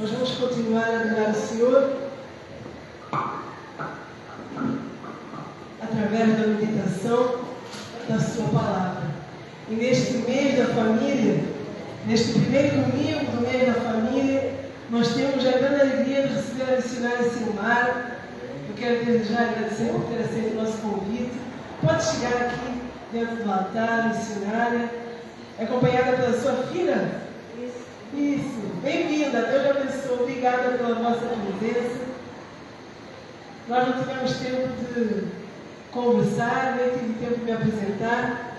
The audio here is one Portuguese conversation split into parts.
Nós vamos continuar a adorar o Senhor através da meditação da Sua Palavra. E neste mês da família, neste primeiro domingo do mês da família, nós temos a grande alegria de receber a missionária Silmar. Eu quero desde já agradecer por ter aceito o nosso convite. Pode chegar aqui dentro do altar, missionária, acompanhada pela sua filha. Isso, bem-vinda, Deus abençoe, obrigada pela vossa presença. Nós não tivemos tempo de conversar, nem tive tempo de me apresentar.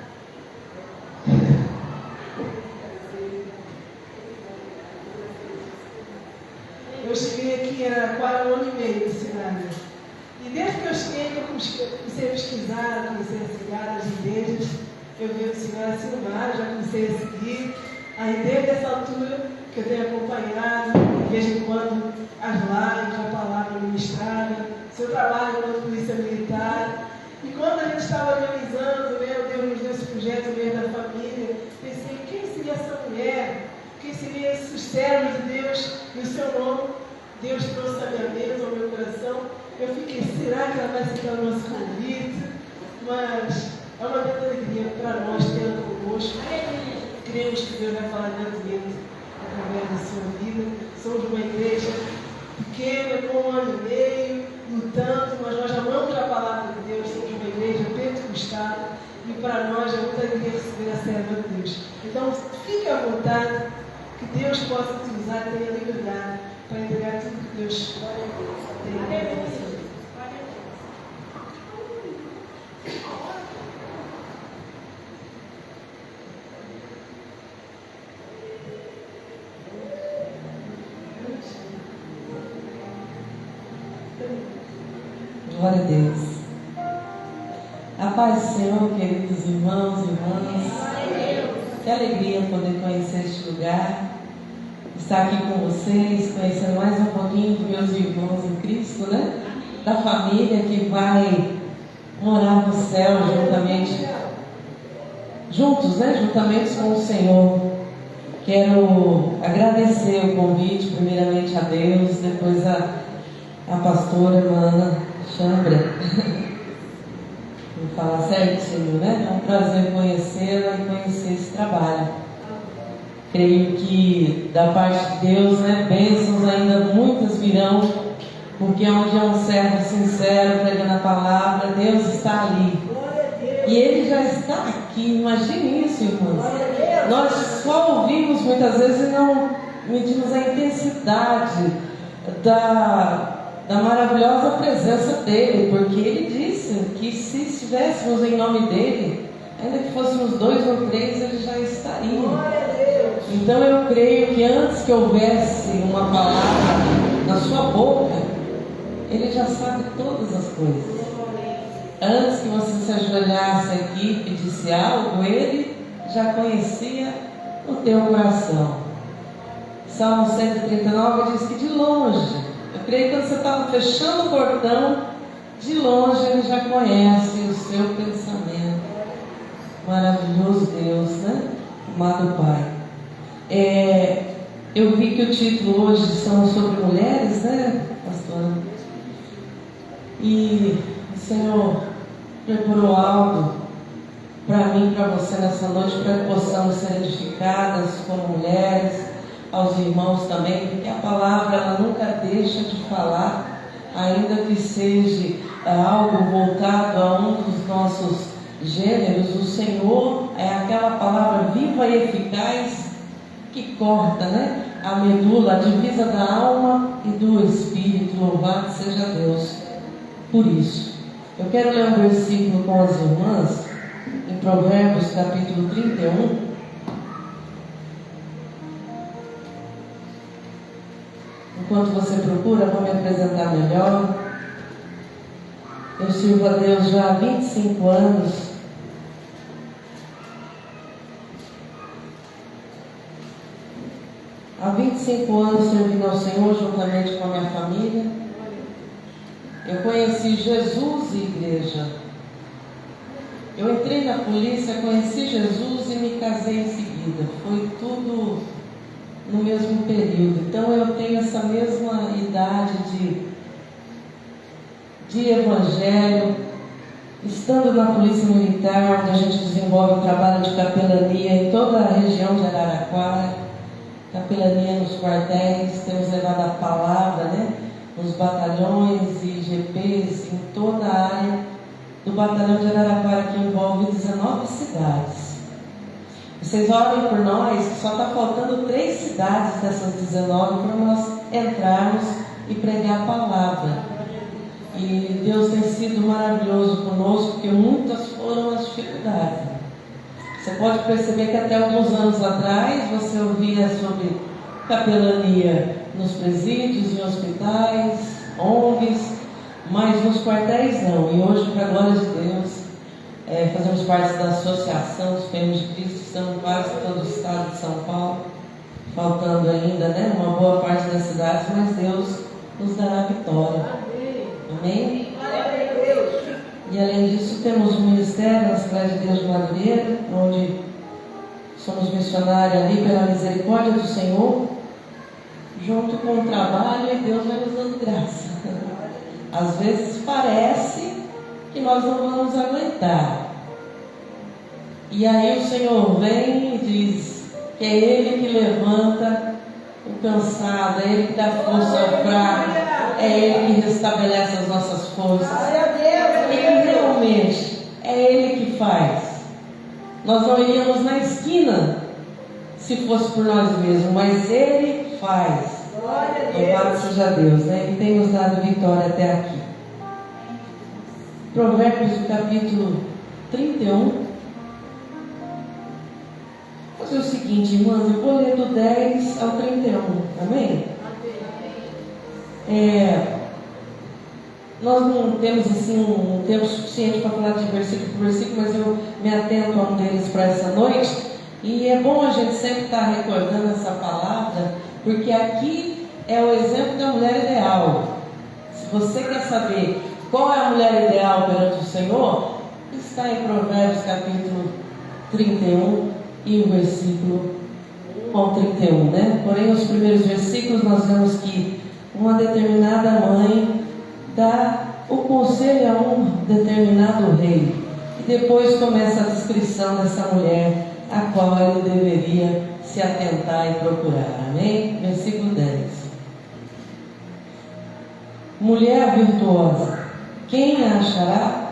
Eu cheguei aqui, era quase 1 ano e meio, missionária. E desde que eu cheguei, eu comecei a pesquisar, comecei a seguir as igrejas. Eu vi a missionária Silmar, já comecei a seguir. Aí desde essa altura que eu tenho acompanhado, de vez em quando, as lives, a palavra ministrada, seu trabalho como polícia militar. E quando a gente estava organizando, Deus nos deu esse projeto mesmo da família, pensei, quem seria essa mulher? Quem seria esses servos de Deus? E o seu nome, Deus trouxe a minha mesa, ao meu coração. Eu fiquei, será que ela vai aceitar o nosso convite? Mas é uma grande alegria para nós tê-la conosco. Cremos que Deus vai falar grandemente através da sua vida. Somos uma igreja pequena, com 1 ano e meio, lutando, mas nós amamos a palavra de Deus. Somos uma igreja pentecostal e para nós é muita alegria receber a serva de Deus. Então, fique à vontade, que Deus possa te usar, tenha liberdade para entregar tudo que Deus tem para você. Glória a Deus. A paz do Senhor, queridos irmãos e irmãs. Que alegria poder conhecer este lugar, estar aqui com vocês, conhecendo mais um pouquinho dos meus irmãos em Cristo, né? Da família que vai morar no céu juntos, né? Juntamente com o Senhor. Quero agradecer o convite, primeiramente a Deus, depois a pastora Ana Chambra. Vou falar certinho, né? É um prazer conhecê-la e conhecer esse trabalho. Creio que da parte de Deus, né, bênçãos ainda muitas virão, porque onde é um servo sincero pregando a palavra, Deus está ali. E Ele já está aqui. Imagine isso, irmãos. Nós só ouvimos muitas vezes e não medimos a intensidade da maravilhosa presença dEle, porque Ele disse que se estivéssemos em nome dEle, ainda que fôssemos 2 ou 3, Ele já estaria. Então eu creio que antes que houvesse uma palavra na sua boca, Ele já sabe todas as coisas. Antes que você se ajoelhasse aqui e pedisse algo, Ele já conhecia o teu coração. Salmo 139 diz que de longe, eu creio que quando você estava fechando o portão, de longe Ele já conhece o seu pensamento. Maravilhoso Deus, né? Amado Pai. Eu vi que o título hoje são sobre mulheres, né, pastora? E o Senhor preparou algo para mim e para você nessa noite, para que possamos ser edificadas como mulheres, aos irmãos também, porque a palavra ela nunca deixa de falar, ainda que seja algo voltado a um dos nossos gêneros. O Senhor é aquela palavra viva e eficaz que corta, né, a medula, a divisa da alma e do espírito. Louvado seja Deus por isso. Eu quero ler um versículo com as irmãs em Provérbios capítulo 31. Enquanto você procura, vou me apresentar melhor. Eu sirvo a Deus já há 25 anos. Há 25 anos servindo ao Senhor juntamente com a minha família. Eu conheci Jesus e igreja. Eu entrei na polícia, conheci Jesus e me casei em seguida. Foi tudo no mesmo período. Então eu tenho essa mesma idade de evangelho, estando na Polícia Militar, onde a gente desenvolve o trabalho de capelania em toda a região de Araraquara, capelania nos quartéis, temos levado a palavra, nos batalhões e IGPs, em toda a área do batalhão de Araraquara, que envolve 19 cidades. Vocês orem por nós, que só está faltando 3 cidades dessas 19 para nós entrarmos e pregar a palavra. E Deus tem sido maravilhoso conosco, porque muitas foram as dificuldades. Você pode perceber que até alguns anos atrás você ouvia sobre capelania nos presídios, em hospitais, ONGs, mas nos quartéis não. E hoje, para a glória de Deus, fazemos parte da Associação dos Filhos de Cristo, estamos quase todo o estado de São Paulo, faltando ainda uma boa parte das cidades, mas Deus nos dará a vitória. Amém? E além disso, temos um ministério na Assembleia de Deus de Madureira, onde somos missionários ali pela misericórdia do Senhor, junto com o trabalho, e Deus vai nos dando graça. Às vezes parece que nós não vamos aguentar. E aí o Senhor vem e diz que é Ele que levanta o cansado, é Ele que dá força ao fraco, é Ele que restabelece as nossas forças. E realmente é Ele que faz. Nós não iríamos na esquina se fosse por nós mesmos, mas Ele faz. Louvado seja Deus, Ele tem nos dado vitória até aqui. Provérbios, capítulo 31. Vou fazer o seguinte, irmãs, eu vou ler do 10 ao 31, amém? Nós não temos assim um tempo suficiente para falar de versículo por versículo, mas eu me atento a um deles para essa noite. E é bom a gente sempre estar recordando essa palavra, porque aqui é o exemplo da mulher ideal. Se você quer saber qual é a mulher ideal perante o Senhor, está em Provérbios capítulo 31 e o versículo 1 ao 31, Porém, nos primeiros versículos nós vemos que uma determinada mãe dá o conselho a um determinado rei. E depois começa a descrição dessa mulher, a qual ele deveria se atentar e procurar. Amém? Versículo 10. Mulher virtuosa, quem a achará?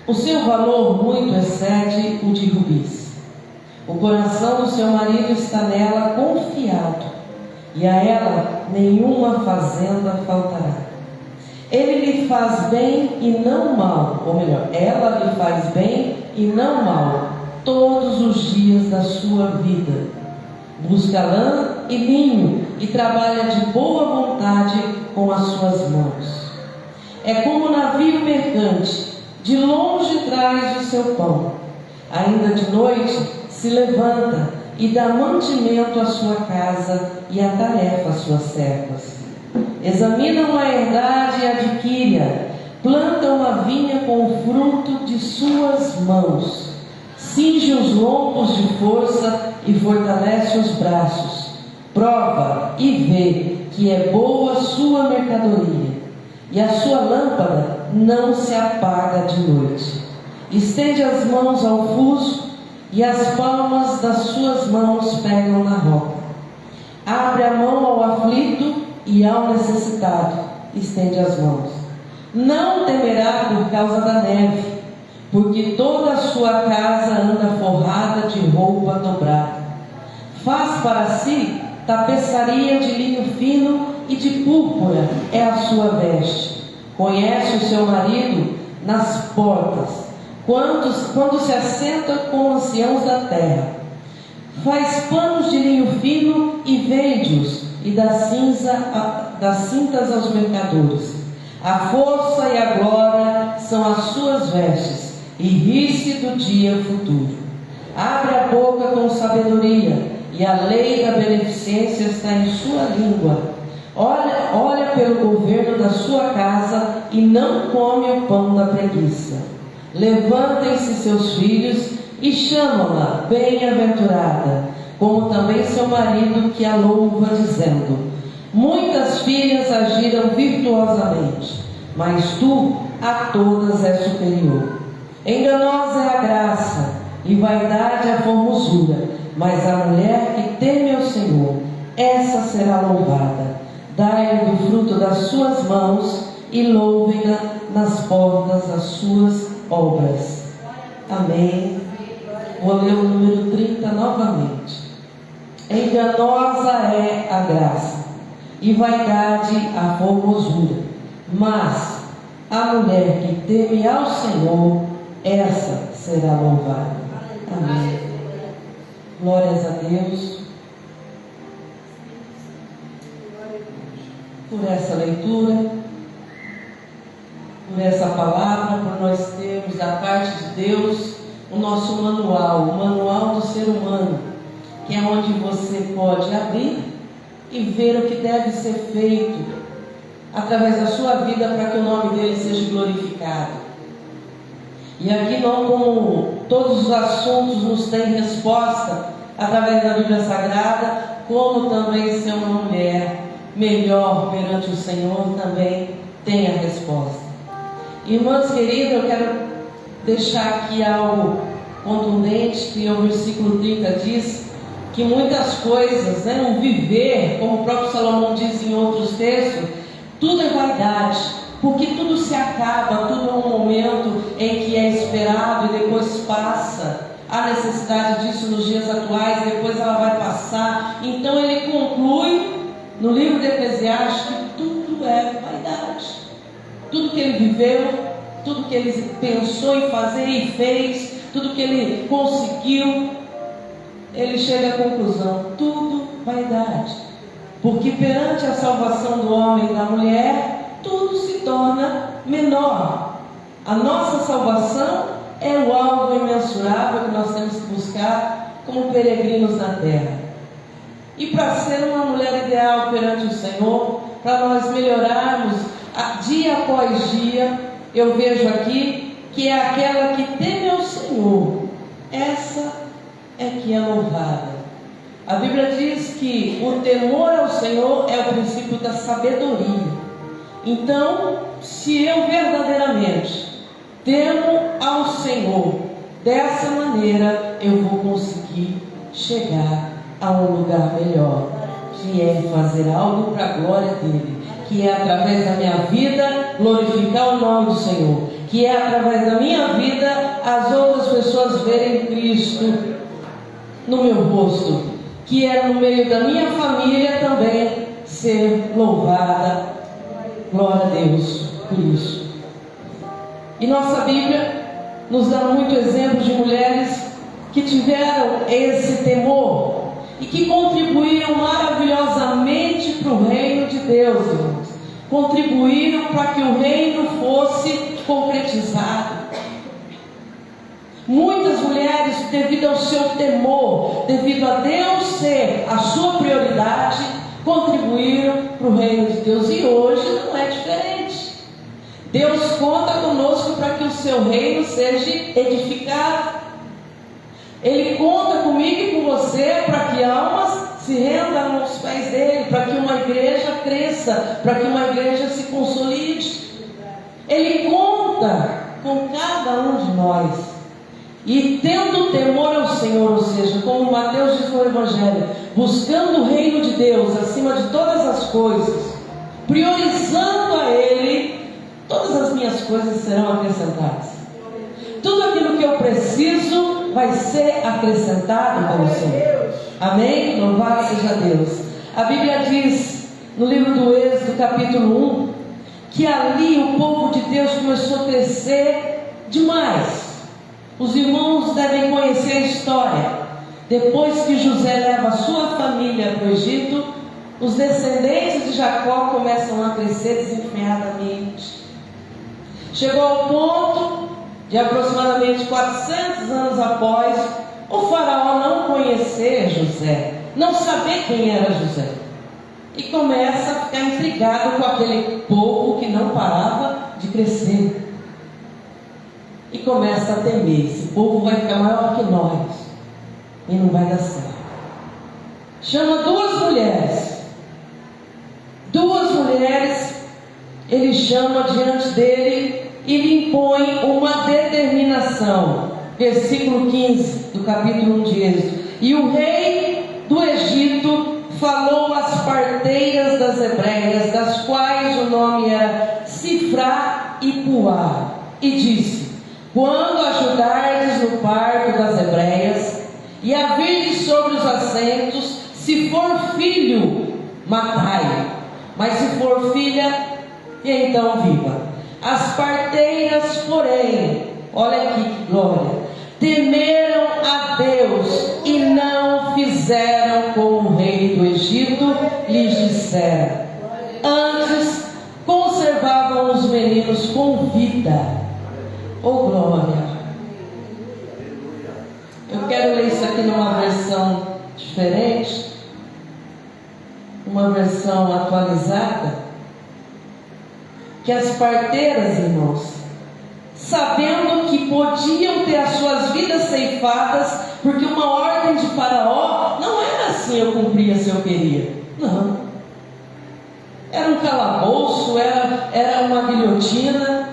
O seu valor muito excede o de rubis. O coração do seu marido está nela confiado, e a ela nenhuma fazenda faltará. Ele lhe faz bem e não mal, ou melhor, ela lhe faz bem e não mal, todos os dias da sua vida. Busca lã e linho e trabalha de boa vontade com as suas mãos. É como um navio mercante, de longe traz o seu pão. Ainda de noite se levanta e dá mantimento à sua casa e a tarefa às suas servas. Examina uma herdade e adquire-a, planta uma vinha com o fruto de suas mãos, cinge os lombos de força e fortalece os braços, prova e vê que é boa sua mercadoria, e a sua lâmpada não se apaga de noite. Estende as mãos ao fuso, e as palmas das suas mãos pegam na roca. Abre a mão ao aflito e ao necessitado estende as mãos. Não temerá por causa da neve, porque toda a sua casa anda forrada de roupa dobrada. Faz para si tapeçaria de linho fino e de púrpura é a sua veste. Conhece o seu marido nas portas, quando se assenta com anciãos da terra. Faz panos de linho fino e vende-os, e dá cintas aos mercadores. A força e a glória são as suas vestes, e ri-se do dia futuro. Abre a boca com sabedoria, e a lei da beneficência está em sua língua. Olha pelo governo da sua casa, e não come o pão da preguiça. Levantem-se seus filhos, e chamam-la bem-aventurada. como também seu marido, que a louva, dizendo: muitas filhas agiram virtuosamente, mas tu a todas és superior. Enganosa é a graça, e vaidade a formosura, mas a mulher que teme ao Senhor, essa será louvada. Dai-lhe do fruto das suas mãos, e louvem-na nas portas das suas obras. Amém. Vou ler o número 30 novamente. Enganosa é a graça, e vaidade a formosura, mas a mulher que teme ao Senhor, essa será louvada. Amém. Glórias a Deus por essa leitura, por essa palavra, por nós termos da parte de Deus o nosso manual, o manual do ser humano, que é onde você pode abrir e ver o que deve ser feito através da sua vida para que o nome dele seja glorificado. E aqui, não como todos os assuntos nos têm resposta através da Bíblia Sagrada, como também ser uma mulher melhor perante o Senhor também tem a resposta. Irmãs queridas, eu quero deixar aqui algo contundente, que o versículo 30 diz que muitas coisas, um viver, como o próprio Salomão diz em outros textos, tudo é vaidade, porque tudo se acaba, tudo é um momento em que é esperado e depois passa. Há necessidade disso nos dias atuais, depois ela vai passar. Então ele conclui no livro de Eclesiastes que tudo é vaidade. Tudo que ele viveu, tudo que ele pensou em fazer e fez, tudo que ele conseguiu, ele chega à conclusão: tudo vaidade. Porque perante a salvação do homem e da mulher, tudo se torna menor. A nossa salvação é o algo imensurável que nós temos que buscar como peregrinos na terra. E para ser uma mulher ideal perante o Senhor, para nós melhorarmos dia após dia, eu vejo aqui que é aquela que teme ao Senhor, essa é que é louvada. A Bíblia diz que o temor ao Senhor é o princípio da sabedoria. Então, se eu verdadeiramente temo ao Senhor, dessa maneira eu vou conseguir chegar a um lugar melhor, que é fazer algo para a glória dele, que é através da minha vida glorificar o nome do Senhor, que é através da minha vida as outras pessoas verem Cristo no meu rosto, que é no meio da minha família também ser louvada. Glória a Deus por isso. E nossa Bíblia nos dá muito exemplo de mulheres que tiveram esse temor e que contribuíram maravilhosamente para o reino de Deus, irmãos. Contribuíram para que o reino fosse concretizado. Muitas mulheres, devido ao seu temor, devido a Deus ser a sua prioridade, contribuíram para o reino de Deus. E hoje não é diferente. Deus conta conosco para que o seu reino seja edificado. Ele conta comigo e com você para que almas se rendam aos pés dele, para que uma igreja cresça, para que uma igreja se consolide. Ele conta com cada um de nós. E tendo temor ao Senhor, ou seja, como Mateus diz no Evangelho, buscando o reino de Deus acima de todas as coisas, priorizando a Ele, todas as minhas coisas serão acrescentadas. Tudo aquilo que eu preciso vai ser acrescentado pelo Senhor. Amém? Louvado seja Deus. A Bíblia diz no livro do Êxodo, capítulo 1, que ali o povo de Deus começou a crescer demais. Os irmãos devem conhecer a história. Depois que José leva a sua família para o Egito, os descendentes de Jacó começam a crescer desenfreadamente. Chegou ao ponto de aproximadamente 400 anos após, o faraó não conhecer José, não saber quem era José, e começa a ficar intrigado com aquele povo que não parava de crescer. E começa a temer: esse povo vai ficar maior que nós e não vai dar certo. chama duas mulheres. Duas mulheres ele chama diante dele e lhe impõe uma determinação. Versículo 15 do capítulo 1 de Êxodo. E o rei do Egito falou às parteiras das hebreias, das quais o nome era Sifrá e Puá, e disse: quando ajudardes no parto das hebreias, e a virdes sobre os assentos, se for filho, matai, mas se for filha, então viva. As parteiras, porém, olha aqui que glória, temeram a Deus e não fizeram como o rei do Egito lhes dissera. Antes conservavam os meninos com vida. Oh glória! Eu quero ler isso aqui numa versão diferente, uma versão atualizada. Que as parteiras, irmãos, sabendo que podiam ter as suas vidas ceifadas, porque uma ordem de Faraó não era assim, eu cumpria se eu queria. Não. Era um calabouço, era uma guilhotina.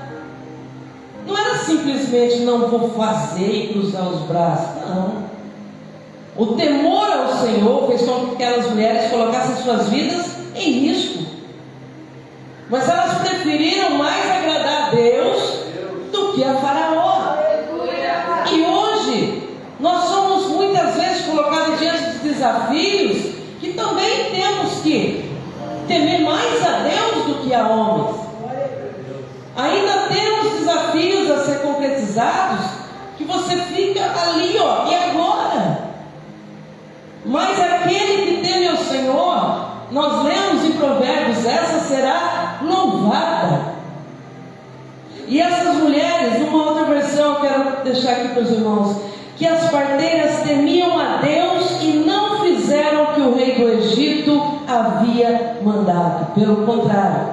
Não era simplesmente não vou fazer e cruzar os braços. Não. O temor ao Senhor fez com que aquelas mulheres colocassem suas vidas em risco. Mas elas preferiram mais agradar a Deus do que a Faraó. E hoje nós somos muitas vezes colocados diante de desafios que também temos que temer mais a Deus do que a homens. Ainda temos desafios a ser concretizados que você fica ali, ó, e agora? Mas aquele que teme ao Senhor, nós lemos em Provérbios, essa será louvada. E essas mulheres, numa outra versão, eu quero deixar aqui para os irmãos, que as parteiras temiam a Deus e não fizeram o que o rei do Egito havia mandado. Pelo contrário,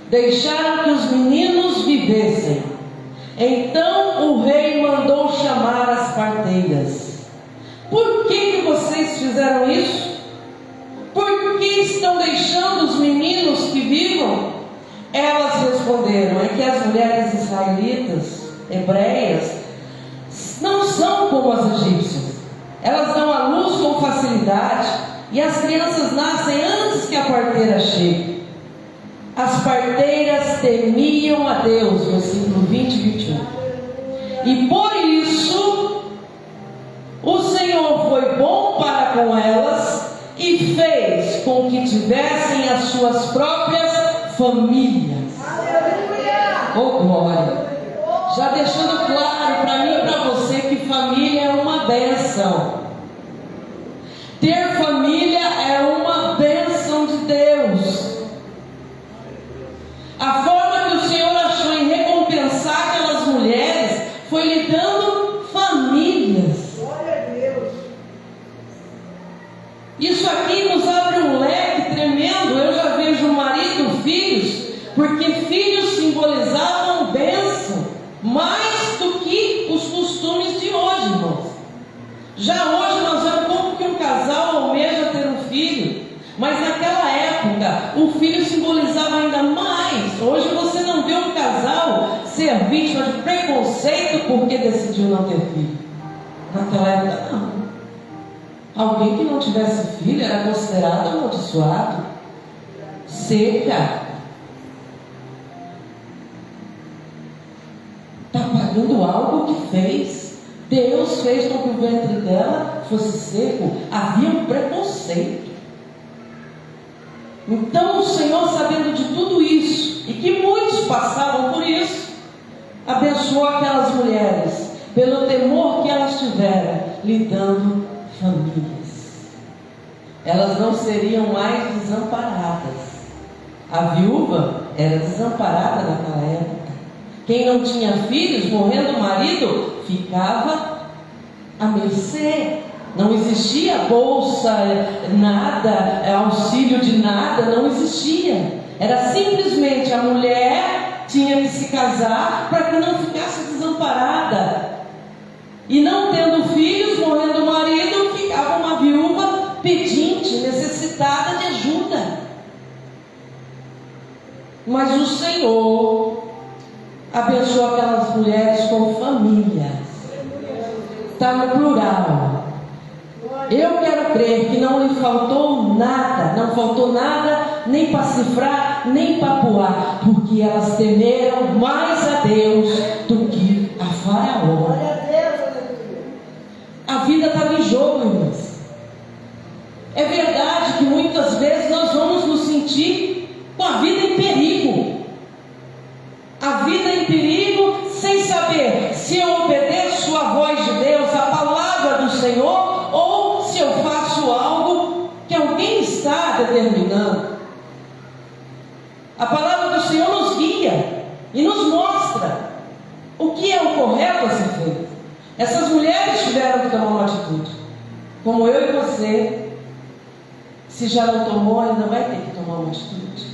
deixaram que os meninos vivessem. Então o rei mandou chamar as parteiras. Por que vocês fizeram isso? Por que estão deixando os meninos que vivam? Elas responderam: é que as mulheres israelitas, hebreias, não são como as egípcias. Elas dão à luz com facilidade e as crianças nascem antes que a parteira chegue. As parteiras temiam a Deus, versículo 20 e 21. E por isso o Senhor foi bom para com elas e fez com que tivessem as suas próprias famílias. Oh glória! Já deixando claro para mim e para você que família é uma bênção. Ter família é uma bênção de Deus. A forma que o Senhor achou em recompensar aquelas mulheres foi lhe dando famílias. Glória a Deus. Isso aqui nos abre um leque tremendo. Eu já vejo marido, filhos, porque filhos simbolizavam bênção, mais do que os costumes de hoje, irmãos. Já hoje nós vemos como que um casal almeja ter um filho, mas naquela época o filho simbolizava ainda mais. Hoje você não vê um casal ser vítima de preconceito porque decidiu não ter filho. Naquela época não. Alguém que não tivesse filho era considerado amaldiçoado, seca. Está pagando algo que fez. Deus fez com que o ventre dela fosse seco. Havia um preconceito. Então o Senhor, sabendo de tudo isso, e que muitos passavam por isso, abençoou aquelas mulheres, pelo temor que elas tiveram, lhe dando famílias. Elas não seriam mais desamparadas. A viúva era desamparada naquela época. Quem não tinha filhos, morrendo o marido, ficava à mercê. Não existia bolsa, nada, auxílio de nada, não existia. Era simplesmente a mulher tinha que se casar para que não ficasse desamparada. E não tendo filhos, morrendo o marido, ficava uma viúva pedinte, Mas o Senhor abençoou aquelas mulheres com famílias. Está no plural. Eu quero crer que não lhe faltou nada, não faltou nada, nem para cifrar, nem para poar, porque elas temeram mais a Deus do que a Faraó. A vida estava em jogo, irmãos. É verdade que muitas vezes nós vamos nos sentir com a vida em perigo. A vida em perigo, sem saber se eu obedeço a voz de Deus, a palavra do Senhor, ou se eu faço algo que alguém está determinando. A palavra do Senhor nos guia e nos mostra o que é o correto a ser feito. Essas mulheres tiveram que tomar uma atitude, como eu e você. Se já não tomou, ainda vai ter que tomar uma atitude.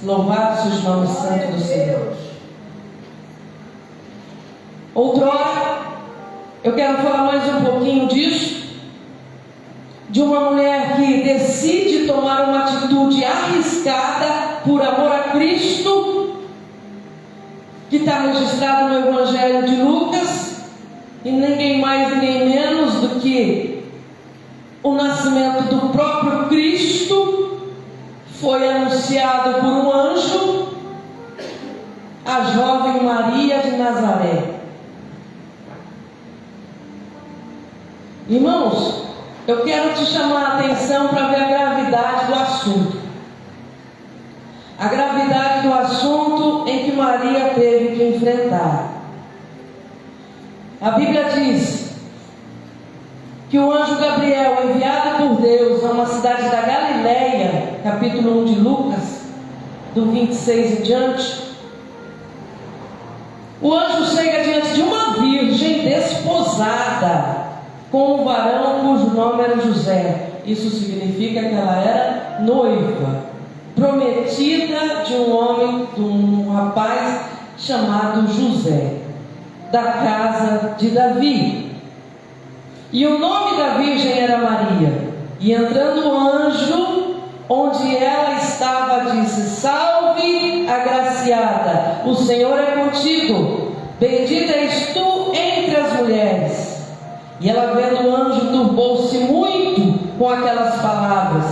Louvado seja o nome santo do Senhor. Outrora, eu quero falar mais um pouquinho disso, de uma mulher que decide tomar uma atitude arriscada por amor a Cristo, que está registrado no Evangelho de Lucas, e ninguém mais, ninguém menos do que o nascimento do próprio Cristo foi anunciado por um anjo à jovem Maria de Nazaré. Irmãos, eu quero te chamar a atenção para ver a gravidade do assunto. A gravidade do assunto em que Maria teve que enfrentar. A Bíblia diz que o anjo Gabriel, enviado por Deus a uma cidade da Galileia, capítulo 1 de Lucas, do 26 em diante, o anjo chega diante de uma virgem desposada com um varão cujo nome era José. Isso significa que ela era noiva, prometida de um homem, de um rapaz chamado José, da casa de Davi. E o nome da virgem era Maria. E entrando o anjo, onde ela estava, disse: Salve, agraciada, o Senhor é contigo, bendita és tu entre as mulheres. E ela, vendo o anjo, turbou-se muito com aquelas palavras,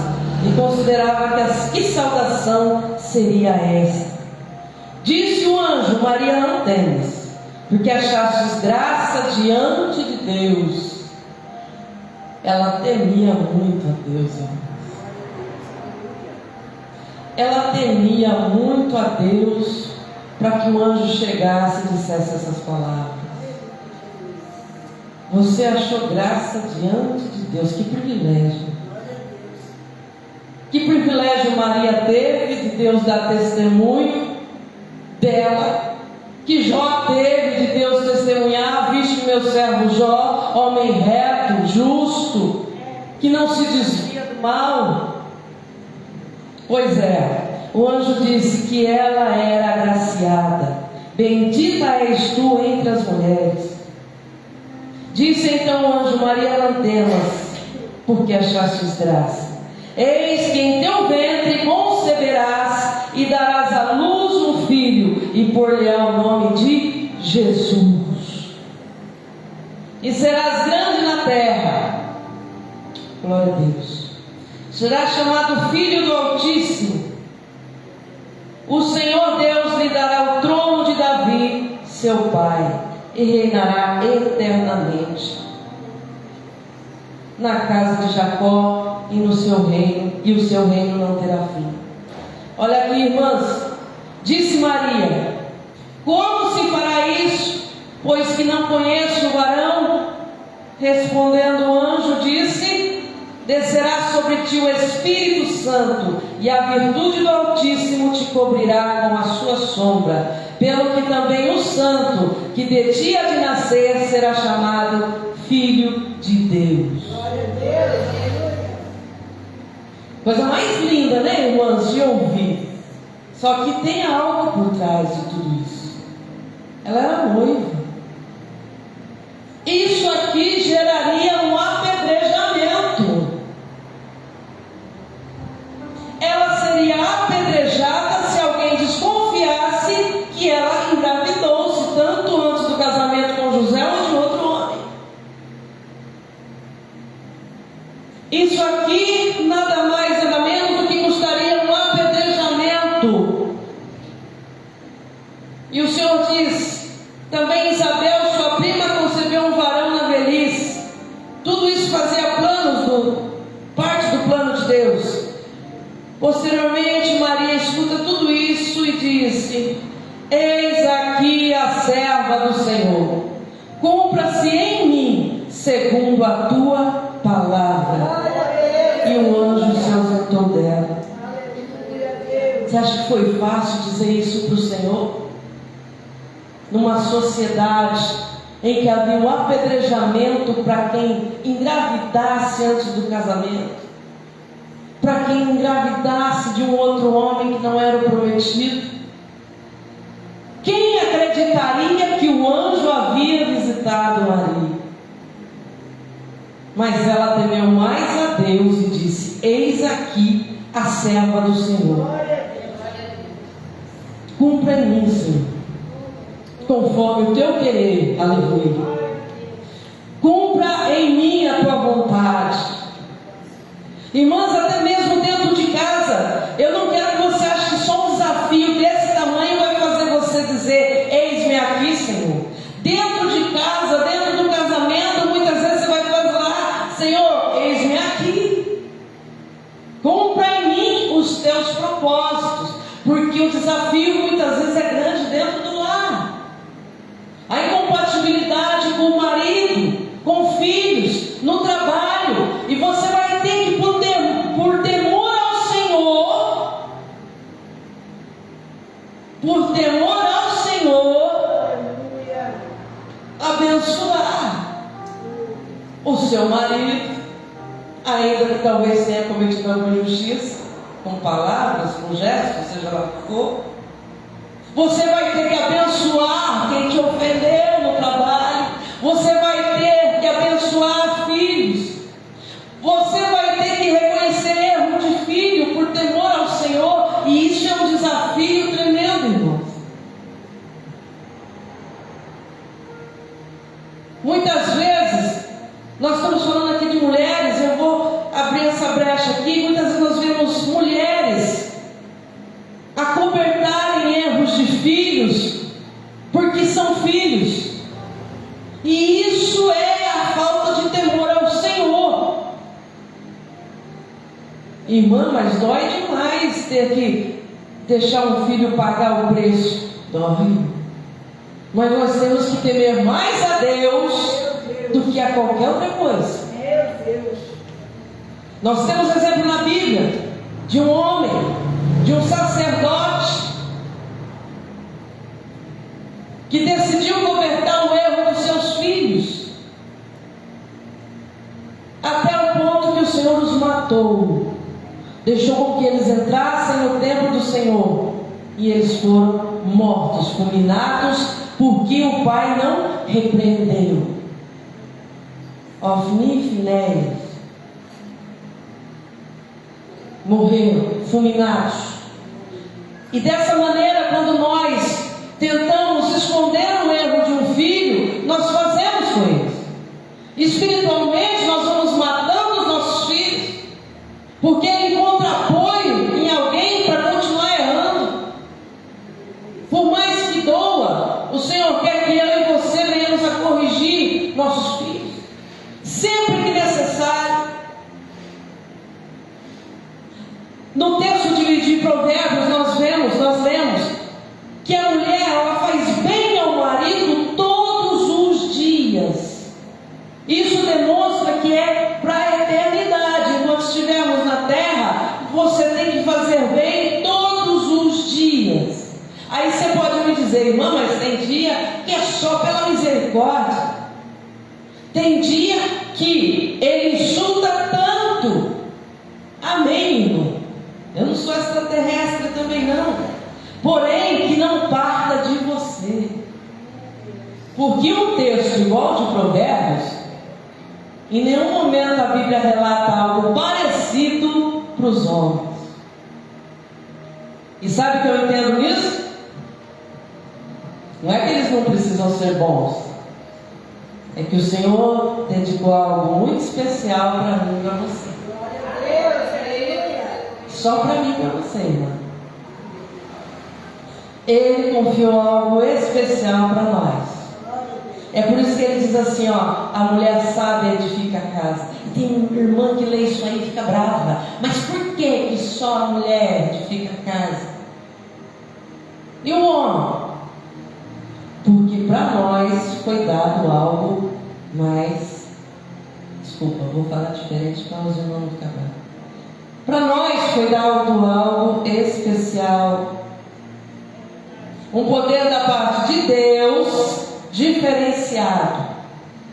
e considerava que saudação seria esta. Disse o anjo: Maria, não temas, porque achastes graça diante de Deus. Ela temia muito a Deus, irmãos. Ela temia muito a Deus para que o anjo chegasse e dissesse essas palavras. Você achou graça diante de Deus? Que privilégio! Que privilégio Maria teve de Deus dar testemunho dela, que Jó teve de Deus testemunhar: viste meu servo Jó, homem reto, justo, que não se desvia do mal. Pois é, o anjo disse que ela era agraciada, bendita és tu entre as mulheres. Disse então o anjo: Maria, não temas, porque achastes graça. Eis que em teu ventre conceberás e darás à luz um filho, e por-lhe-á o nome de Jesus. E serás grande na terra. Glória a Deus. Será chamado Filho do Altíssimo. O Senhor Deus lhe dará o trono de Davi, seu pai, e reinará eternamente na casa de Jacó e no seu reino, e o seu reino não terá fim. Olha aqui, irmãs. Disse Maria: como se fará isso, pois que não conheço o varão? Respondendo o anjo, disse: descerá sobre ti o Espírito Santo, e a virtude do Altíssimo te cobrirá com a sua sombra, pelo que também o santo que de ti há de nascer será chamado Filho de Deus. Coisa mais linda, né, irmãs, de ouvir. Só que tem algo por trás de tudo isso. Ela era noiva. Isso aqui geraria um apedrejamento. Ela seria apedrejada diz: também Isabel, sua prima, concebeu um varão na velhice. Tudo isso fazia parte do plano de Deus. Posteriormente, Maria escuta tudo isso e disse: eis aqui a serva do Senhor, cumpra-se em mim segundo a tua palavra. E o anjo se ausentou dela. Você acha que foi fácil dizer isso para o Senhor? Numa sociedade em que havia um apedrejamento para quem engravidasse antes do casamento, para quem engravidasse de um outro homem que não era o prometido. Quem acreditaria que o anjo havia visitado Maria? Mas ela temeu mais a Deus e disse: eis aqui a serva do Senhor, cumpra em mim, Senhor, conforme o teu querer. Aleluia. Cumpra em mim a tua vontade. Irmãs, até mesmo dentro de casa, eu não quero que você ache que só um desafio desse tamanho vai fazer você dizer: eis-me aqui, Senhor. Dentro de casa, dentro do casamento, muitas vezes você vai falar: Senhor, eis-me aqui. Cumpra em mim os teus propósitos, porque o desafio muitas vezes é grande dentro do lar. A incompatibilidade com o marido, com filhos, no trabalho, e você vai ter que, por temor ao Senhor, abençoar o seu marido, ainda que talvez tenha cometido alguma injustiça, com palavras, com gestos, seja lá o que for. Você vai ter que abençoar quem te ofendeu no trabalho. Você vai ter que abençoar filhos. Você vai ter que reconhecer erro de filho por temor ao Senhor. E isso é um desafio tremendo, irmãos. Muitas vezes, nós estamos falando aqui de mulheres, eu vou abrir essa brecha aqui. Muitas vezes nós vemos mulheres acobertarem erros de filhos, porque são filhos. E isso é a falta de temor ao Senhor. Irmã, mas dói demais ter que deixar um filho pagar o preço. Dói. Mas nós temos que temer mais a Deus do que a qualquer outra coisa. Nós temos exemplo na Bíblia de um homem, de um sacerdote, que decidiu cobertar o erro dos seus filhos, até o ponto que o Senhor os matou. Deixou com que eles entrassem no templo do Senhor, e eles foram mortos, fulminados, porque o pai não repreendeu. Ofni e Finéias morreram, fulminados. E dessa maneira, quando nós tentamos esconder o erro de um filho, nós fazemos com eles. Espiritualmente, nós vamos matando os nossos filhos, porque ele encontra apoio em alguém para continuar errando. Por mais que doa, o Senhor quer que eu e você venhamos a corrigir nossos filhos, sempre que necessário. No texto de Provérbios nós lemos que a mulher, ela faz bem ao marido todos os dias. Isso demonstra que é para a eternidade. Enquanto estivermos na terra, você tem que fazer bem todos os dias. Aí você pode me dizer: irmã, mas tem dia que é só pela misericórdia. Tem dia que ele insulta tanto. Amém, irmão? Eu não sou extraterrestre também não. Porém, que não parta de você. Porque um texto igual de Provérbios, em nenhum momento a Bíblia relata algo parecido para os homens. E sabe o que eu entendo nisso? Não é que eles não precisam ser bons. É que o Senhor dedicou algo muito especial para mim e para você. Só para mim e para você, irmã. Ele confiou algo especial para nós. É por isso que ele diz assim, ó, a mulher sábia edifica a casa. E tem uma irmã que lê isso aí e fica brava. Mas por que só a mulher edifica a casa? E o homem? Porque para nós foi dado algo mais... Desculpa, vou falar diferente para os irmãos ficar bravos. Para nós foi dado algo especial. Um poder da parte de Deus diferenciado.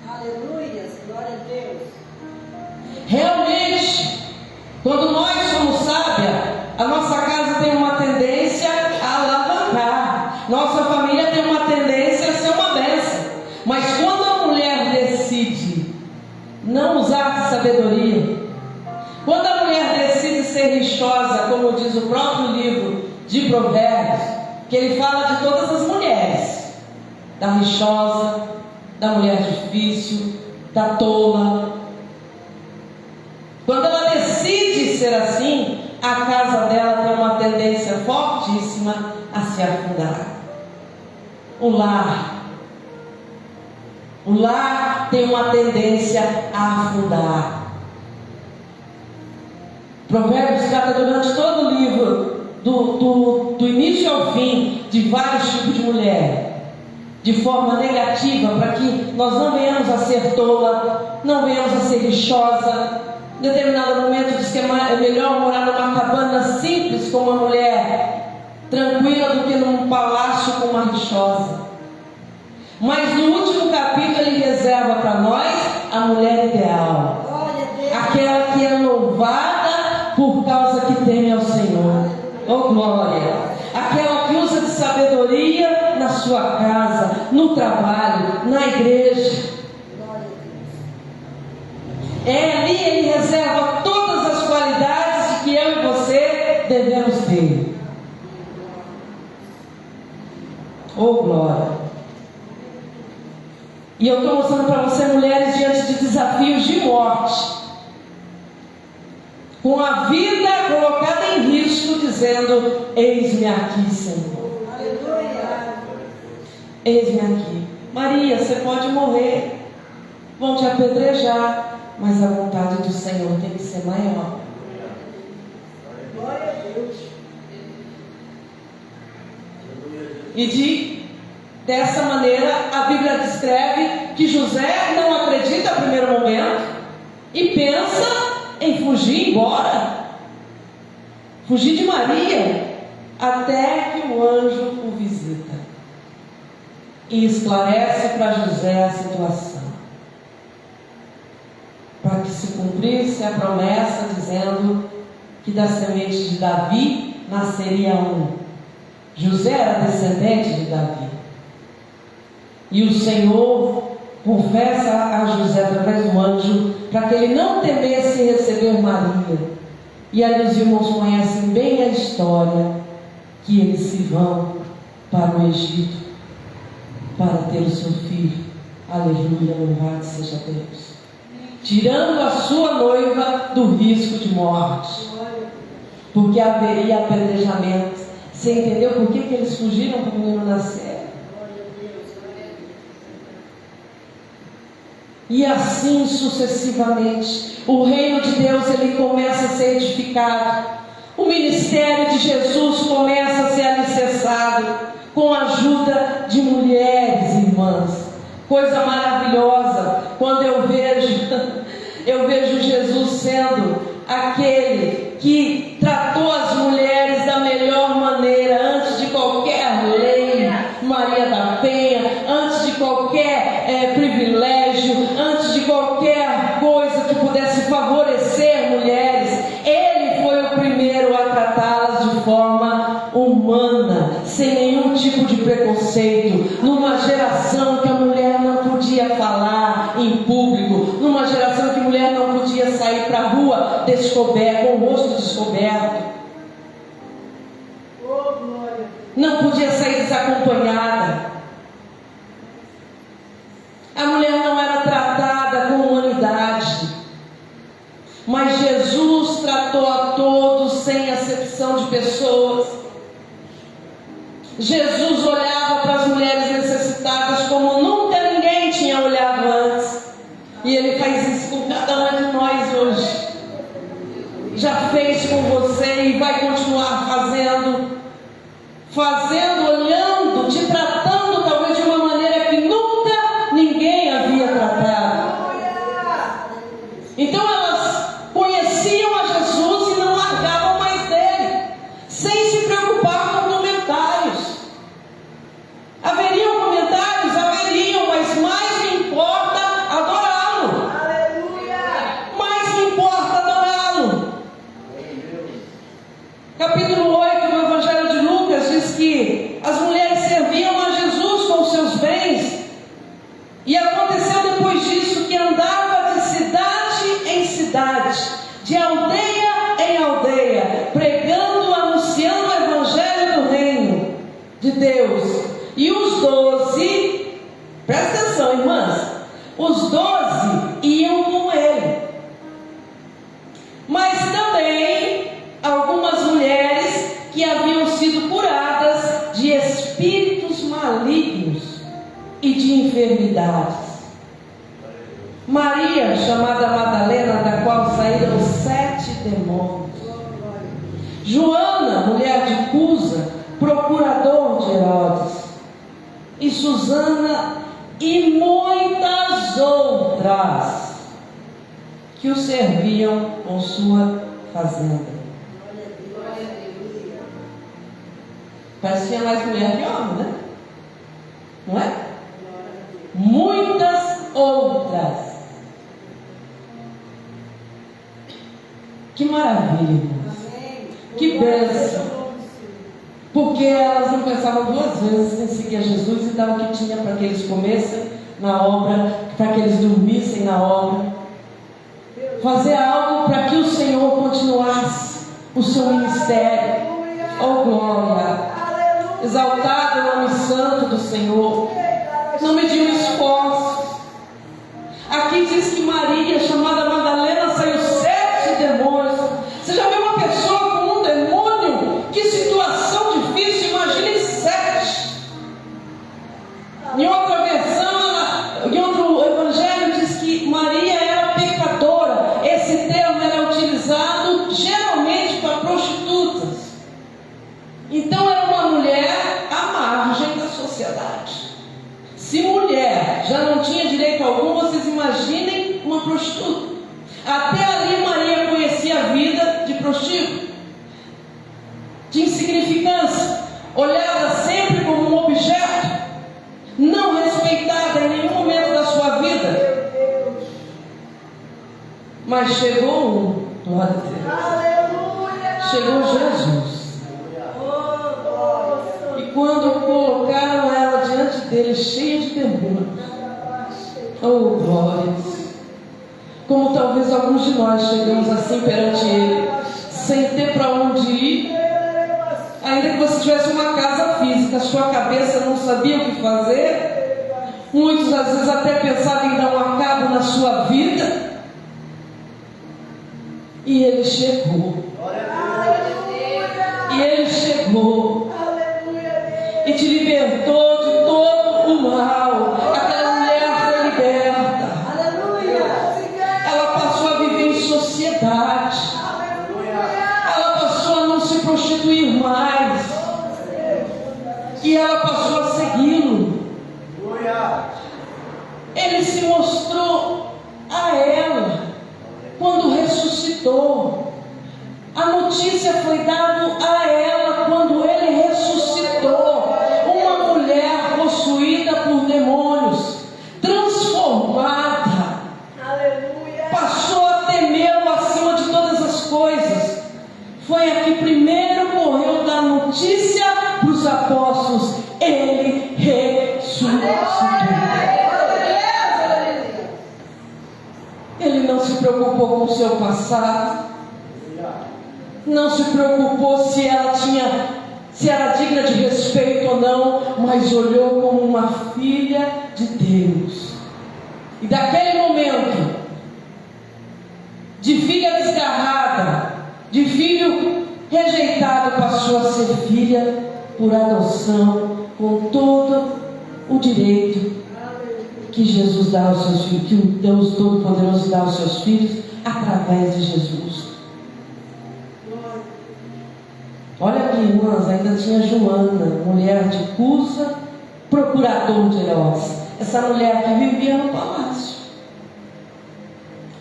Aleluia, glória a Deus. Realmente, quando nós somos sábias, a nossa casa tem uma tendência a alavancar. Nossa família tem uma tendência a ser uma bênção. Mas quando a mulher decide não usar sabedoria, quando a mulher decide ser rixosa, como diz o próprio livro de Provérbios, que ele fala de todas as mulheres, da rixosa, da mulher difícil, da tola. Quando ela decide ser assim, a casa dela tem uma tendência fortíssima a se afundar. O lar tem uma tendência a afundar. Provérbios trata durante todo o livro, do início ao fim, de vários tipos de mulher, de forma negativa, para que nós não venhamos a ser tola, não venhamos a ser rixosa. Em determinado momento diz que é melhor morar numa cabana simples com uma mulher tranquila do que num palácio com uma rixosa. Mas no último capítulo ele reserva para nós a mulher ideal, aquela que é louvada por causa que teme ao Senhor. Oh glória! Aquela que usa de sabedoria na sua casa, no trabalho, na igreja. Ali ele reserva todas as qualidades que eu e você devemos ter. Oh glória! E eu estou mostrando para você, mulheres, diante de desafios de morte, com a vida colocada em risco, dizendo: eis-me aqui, Senhor. Aleluia. Eis-me aqui. Maria, você pode morrer, vão te apedrejar, mas a vontade do Senhor tem que ser maior. Glória a Deus. E dessa maneira a Bíblia descreve que José não acredita no primeiro momento e pensa em fugir embora, fugir de Maria, até que o anjo o visita e esclarece para José a situação, para que se cumprisse a promessa dizendo que da semente de Davi nasceria um. José era descendente de Davi, e o Senhor confessa a José através do anjo para que ele não temesse receber Maria. E aí os irmãos conhecem bem a história, que eles se vão para o Egito para ter o seu filho. Aleluia, louvado seja Deus, tirando a sua noiva do risco de morte, porque haveria apedrejamento. Você entendeu por que eles fugiram para o menino nascer? E assim sucessivamente, o reino de Deus ele começa a ser edificado. O ministério de Jesus começa a ser alicerçado com a ajuda de mulheres, irmãs. Coisa maravilhosa quando eu vejo Jesus sendo aquele que tratou as mulheres da melhor maneira, antes de qualquer lei, Maria da Penha, antes de qualquer privilégio, antes de qualquer coisa que pudesse favorecer mulheres. Ele foi o primeiro a tratá-las de forma humana, sem nenhum tipo de preconceito, numa geração que a mulher não podia falar em público, numa geração que a mulher não podia sair para a rua descoberta, com o rosto descoberto, não podia sair desacompanhada. A mulher não era tratada com humanidade, mas Jesus tratou a todos sem acepção de pessoas. Jesus olhava para as mulheres necessitadas como nunca ninguém tinha olhado antes. E Ele faz isso com cada uma de nós hoje. Já fez com você e vai continuar fazendo, olhando, te tratando talvez de uma maneira que nunca ninguém havia tratado. Então elas conheciam a Jesus e não largavam mais dele, sem se preocupar com comentários. Haveriam comentários? Haveriam, mas mais me importa adorá-lo. Mais me importa adorá-lo. Capítulo 8 do Evangelho de Lucas diz que as mulheres serviam a Jesus com seus bens. E aconteceu depois disso que andava de cidade em cidade, de aldeia em aldeia, pregando, anunciando o Evangelho do Reino de Deus. E os 12, presta atenção, irmãs, os 12 iam com ele. Mas também algumas mulheres que haviam sido curadas de espíritos malignos e de enfermidades. Maria, chamada Madalena, da qual saíram 7 demônios. Joana, mulher de Cusa, procurador de Herodes. E Susana e muitas outras que o serviam com sua fazenda. Parece que tinha mais mulher que homem, né? Não é? Muitas outras. Que maravilha, irmãos. Que bênção. Porque elas não pensavam 2 vezes em seguir Jesus e dar o que tinha para que eles comessem na obra, para que eles dormissem na obra. Fazer algo para que o Senhor continuasse o seu ministério. Oh glória! Exaltado o nome santo do Senhor. Não mediu esforços. Aqui diz que Maria, chamada Madalena, saiu 7 demônios. Você já viu uma pessoa com um demônio? Que situação difícil, imagine 7. Em outra versão, em outro evangelho, diz que Maria era pecadora. Esse termo era utilizado geralmente para prostitutas. Então era uma mulher à margem da sociedade. Se mulher já não tinha direito algum, vocês imaginem uma prostituta. Até ali Maria conhecia a vida de prostíbulo, de insignificância, olhada sempre como um objeto, não respeitada em nenhum momento da sua vida. Mas chegou um, glória a Deus, chegou Jesus. E quando colocaram ela diante dele, cheia de demônios, oh glórias, como talvez alguns de nós chegamos assim perante ele, sem ter para onde ir, ainda que você tivesse uma casa física, a sua cabeça não sabia o que fazer, muitos às vezes até pensavam em dar um acabo na sua vida, e ele chegou, e te libertou de todo o mal. Aquela mulher foi liberta. Ela passou a viver em sociedade. Ela passou a não se prostituir mais. E ela passou a segui-lo. Ele se mostrou a ela quando ressuscitou. A notícia foi dada a ela quando ele ressuscitou. Uma mulher possuída por demônios, transformada, passou a temê-lo acima de todas as coisas. Foi a que primeiro correu dar notícia para os apóstolos: ele ressuscitou. Ele não se preocupou com o seu passado, não se preocupou se era digna de respeito ou não, mas olhou como uma filha de Deus. E daquele momento, de filha desgarrada, de filho rejeitado, passou a ser filha por adoção, com todo o direito que Jesus dá aos seus filhos, que o Deus Todo-Poderoso dá aos seus filhos através de Jesus. Olha aqui, irmãs, ainda tinha Joana, mulher de Cusa, procurador de Herodes. Essa mulher que vivia no palácio.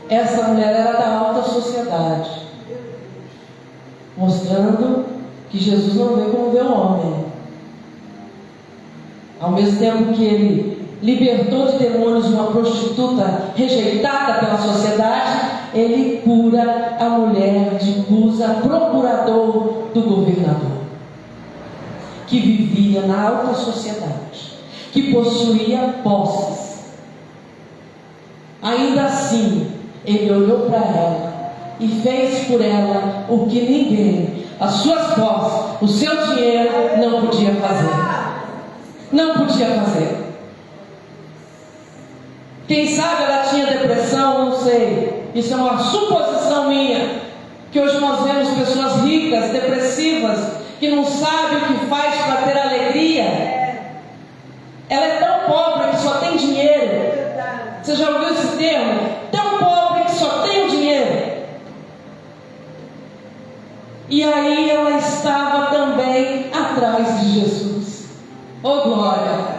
Essa mulher era da alta sociedade, mostrando que Jesus não vê como vê o homem. Ao mesmo tempo que ele libertou de demônios uma prostituta rejeitada pela sociedade, ele cura a mulher de Cusa, procurador do governador, que vivia na alta sociedade, que possuía posses. Ainda assim, ele olhou para ela e fez por ela o que ninguém, as suas posses, o seu dinheiro, não podia fazer. Não podia fazer. Quem sabe ela tinha depressão, não sei. Isso é uma suposição minha. Que hoje nós vemos pessoas ricas, depressivas, que não sabem o que faz para ter alegria. Ela é tão pobre que só tem dinheiro. Você já ouviu esse termo? Tão pobre que só tem o dinheiro. E aí ela estava também atrás de Jesus. Oh glória!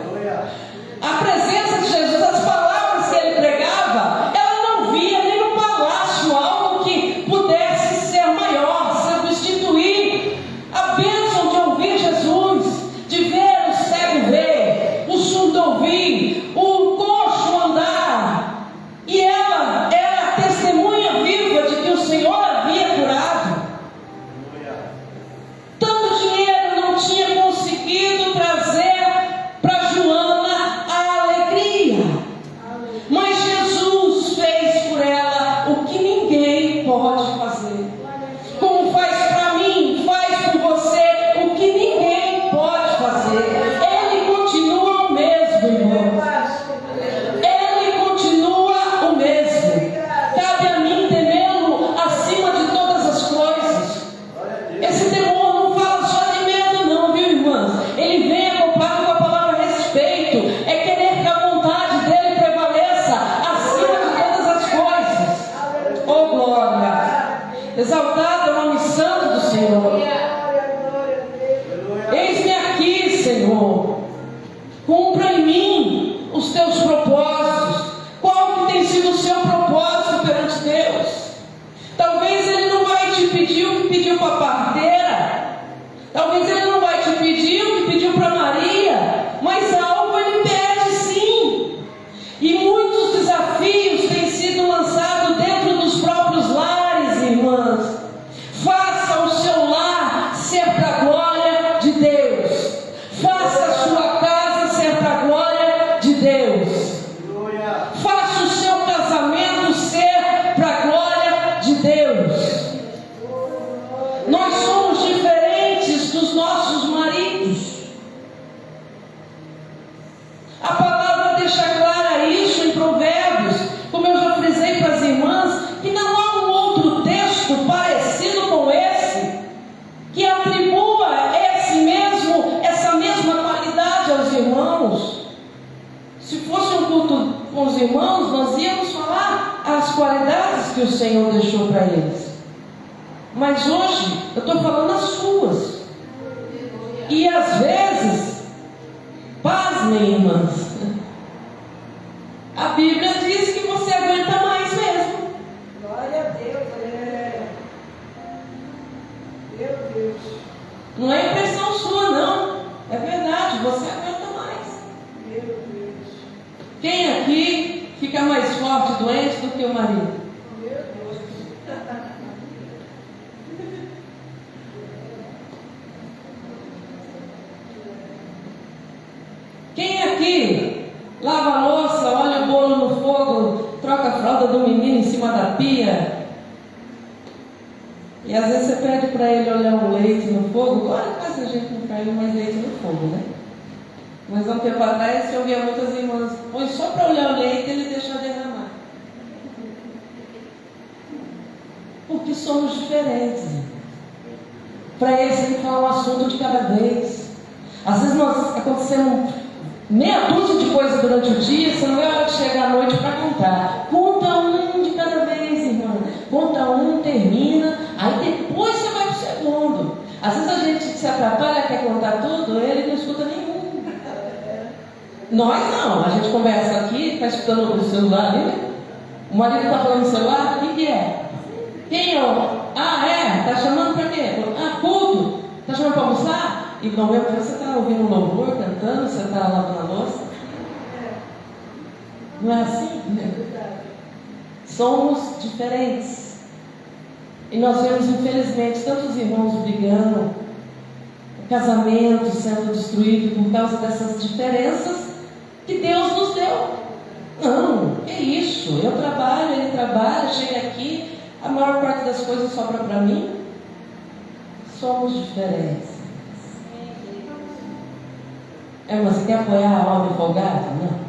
A presença de Jesus, as palavras que ele pregava, ela não via nem no palácio algo que pudesse ser maior, substituir a bênção de ouvir Jesus, de ver o cego ver, o surdo ouvir, o coxo andar. E ela era a testemunha viva de que o Senhor havia curado. Tanto dinheiro não tinha conseguido trazer para Joana a alegria, mas Jesus fez por ela o que ninguém pode fazer. Como faz para mim, faz por você o que ninguém pode fazer. Ele continua o mesmo, irmão. Ele continua o mesmo. Cabe a mim temê-lo acima de todas as coisas. Esse temor não fala só de medo não, viu, irmãs? Ele vem acompanhado com a palavra respeito. É querer que a vontade dele prevaleça acima de todas as coisas. Oh glória! Exaltado é o nome santo do Senhor. Eis-me aqui, Senhor. Cumpra em mim os teus propósitos. Qual que tem sido o seu propósito perante Deus? Talvez ele não vai te pedir o que pediu para a parteira. Talvez ele não vai te pedir o que pediu para Maria. Mas algo ele pede sim. E muitos desafios têm sido lançados dentro dos próprios lares, irmãs. Faça o seu lar ser para a glória de Deus. Faça a sua casa ser para a glória de Deus. Faça o seu casamento ser para a glória de Deus. Nós somos diferentes dos nossos maridos. A palavra deixa clara isso em Provérbios, como eu já frisei para as irmãs, que não há um outro texto parecido com esse que atribua essa mesma qualidade aos irmãos. Se fosse um culto com os irmãos, nós íamos falar as qualidades que o Senhor deixou para eles. Mas hoje eu estou falando as suas. E às vezes, pasmem, irmãs, a Bíblia diz que você aguenta mais mesmo. Glória a Deus. Meu Deus. Não é impressão sua, não. É verdade, você aguenta mais. Meu Deus. Quem aqui fica mais forte e doente do que o marido? Meu Deus. Quem aqui lava a louça, olha o bolo no fogo, troca a fralda do menino em cima da pia? E às vezes você pede para ele olhar o leite no fogo. Olha, quase a gente não caiu mais leite no fogo, né? Mas há um tempo atrás eu ouvia muitas irmãs, põe só para olhar o leite e ele deixa derramar. Porque somos diferentes. Para eles tem que falar um assunto de cada vez. Às vezes nós acontecemos meia dúzia de coisas durante o dia, você não vai hora de chegar à noite para contar. Conta um de cada vez, irmã. Conta um, termina, aí depois você vai para o segundo. Às vezes a gente se atrapalha, quer contar tudo, ele não escuta nenhum. Nós não, a gente conversa aqui, está escutando o celular ali. O marido está falando no celular, o que é? Quem é? Ah, é? Está chamando para quê? Ah, culto. Está chamando para almoçar? E no meu você está ouvindo um louvor, cantando, você está lavando a louça. Não é assim? Somos diferentes. E nós vemos, infelizmente, tantos irmãos brigando, casamentos sendo destruídos por causa dessas diferenças que Deus nos deu. Não, é isso. Eu trabalho, ele trabalha, chega aqui, a maior parte das coisas sobra para mim. Somos diferentes. Mas você quer apoiar a homem folgado? Não.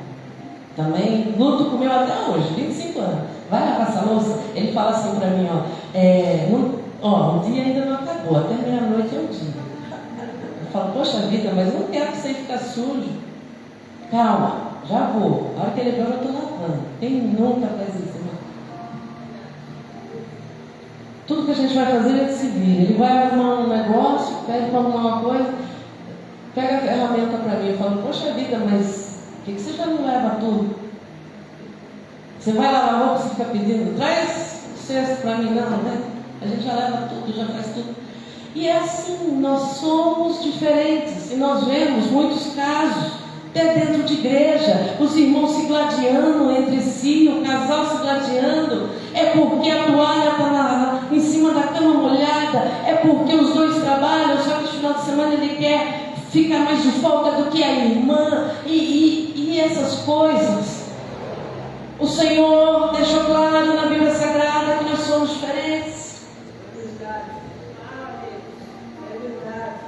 Também luto com o meu até hoje, 25 anos. Vai lavar essa louça? Ele fala assim para mim, um dia ainda não acabou, até meia-noite é um dia. Eu falo, poxa vida, mas eu não quero que você fique sujo. Calma, já vou. A hora que ele vem, eu estou lavando. Quem nunca faz isso, irmão? Tudo que a gente vai fazer, ele se vira. Ele vai arrumar um negócio, pede para arrumar uma coisa, pega a ferramenta para mim. Eu falo, poxa vida, mas por que você já não leva tudo? Você vai lavar roupa, você fica pedindo, traz o cesto para mim, não, né? A gente já leva tudo, já faz tudo. E é assim, nós somos diferentes. E nós vemos muitos casos, até dentro de igreja, os irmãos se gladiando entre si, o casal se gladiando. É porque a toalha está em cima da cama molhada, é porque os dois trabalham, só que no final de semana ele quer ficar mais de folga do que a irmã, e essas coisas. O Senhor deixou claro na Bíblia Sagrada que nós somos diferentes.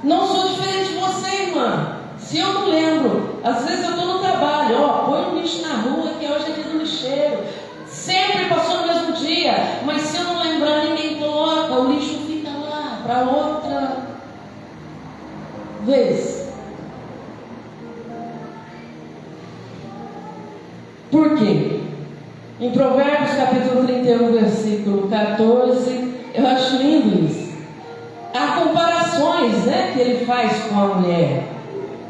Não sou diferente de você, irmã. Se eu não lembro, às vezes eu estou no trabalho, põe um lixo na rua, que hoje é dia do lixeiro. Sempre passou no mesmo dia, mas se eu não lembrar, ninguém coloca, o lixo fica lá para outra vez. Por quê? Em Provérbios capítulo 31, versículo 14, eu acho lindo isso. Há comparações, que ele faz com a mulher,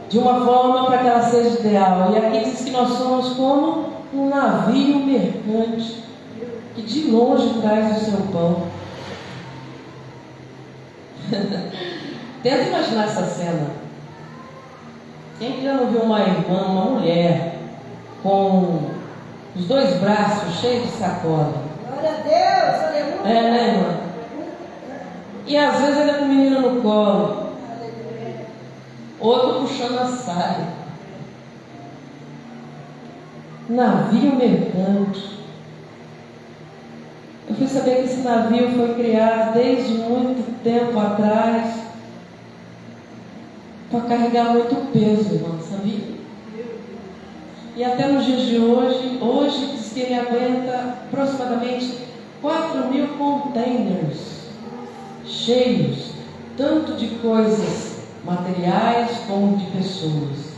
de uma forma para que ela seja ideal. E aqui diz que nós somos como um navio mercante, que de longe traz o seu pão. Tenta imaginar essa cena. Quem já não viu uma irmã, uma mulher, com os dois braços cheios de sacola? Glória a Deus, aleluia. Né, irmã? E às vezes ainda com o menino no colo, outro puxando a saia. Navio mercante. Eu fui saber que esse navio foi criado desde muito tempo atrás para carregar muito peso, irmão, sabia? E até nos dias de hoje diz que ele aguenta aproximadamente 4.000 containers cheios, tanto de coisas materiais como de pessoas.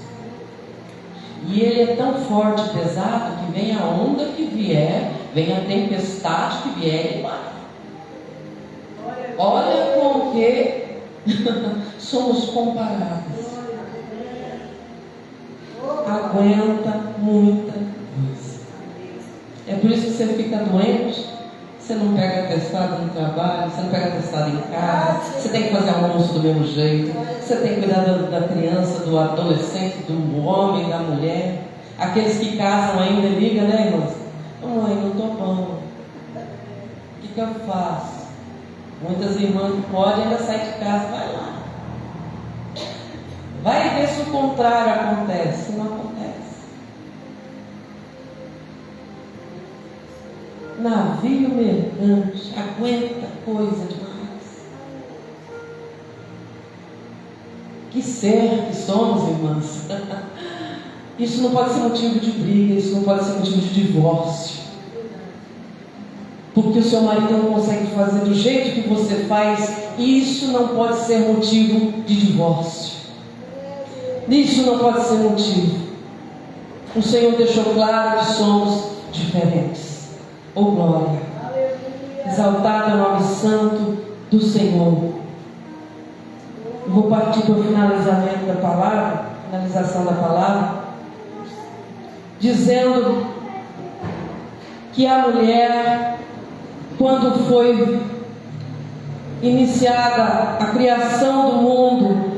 E ele é tão forte e pesado que vem a onda que vier, vem a tempestade que vier, ele vai. Olha com o que somos comparados. Aguenta muita coisa. É por isso que você fica doente. Você não pega atestado no trabalho, você não pega atestado em casa, você tem que fazer almoço do mesmo jeito, você tem que cuidar da criança, do adolescente, do homem, da mulher. Aqueles que casam ainda ligam, né, irmãos? Mãe, não estou bom. O que eu faço? Muitas irmãs que podem ainda sair de casa, vai lá. Vai ver se o contrário acontece. Não acontece. Navio mercante, aguenta coisa demais. Que ser que somos, irmãs. Isso não pode ser motivo de briga, isso não pode ser motivo de divórcio. Porque o seu marido não consegue fazer do jeito que você faz, isso não pode ser motivo de divórcio. Isso não pode ser motivo. O Senhor deixou claro que somos diferentes. Oh glória! Exaltado é o nome santo do Senhor. Eu vou partir para o finalizamento da palavra, finalização da palavra, dizendo que a mulher, quando foi iniciada a criação do mundo,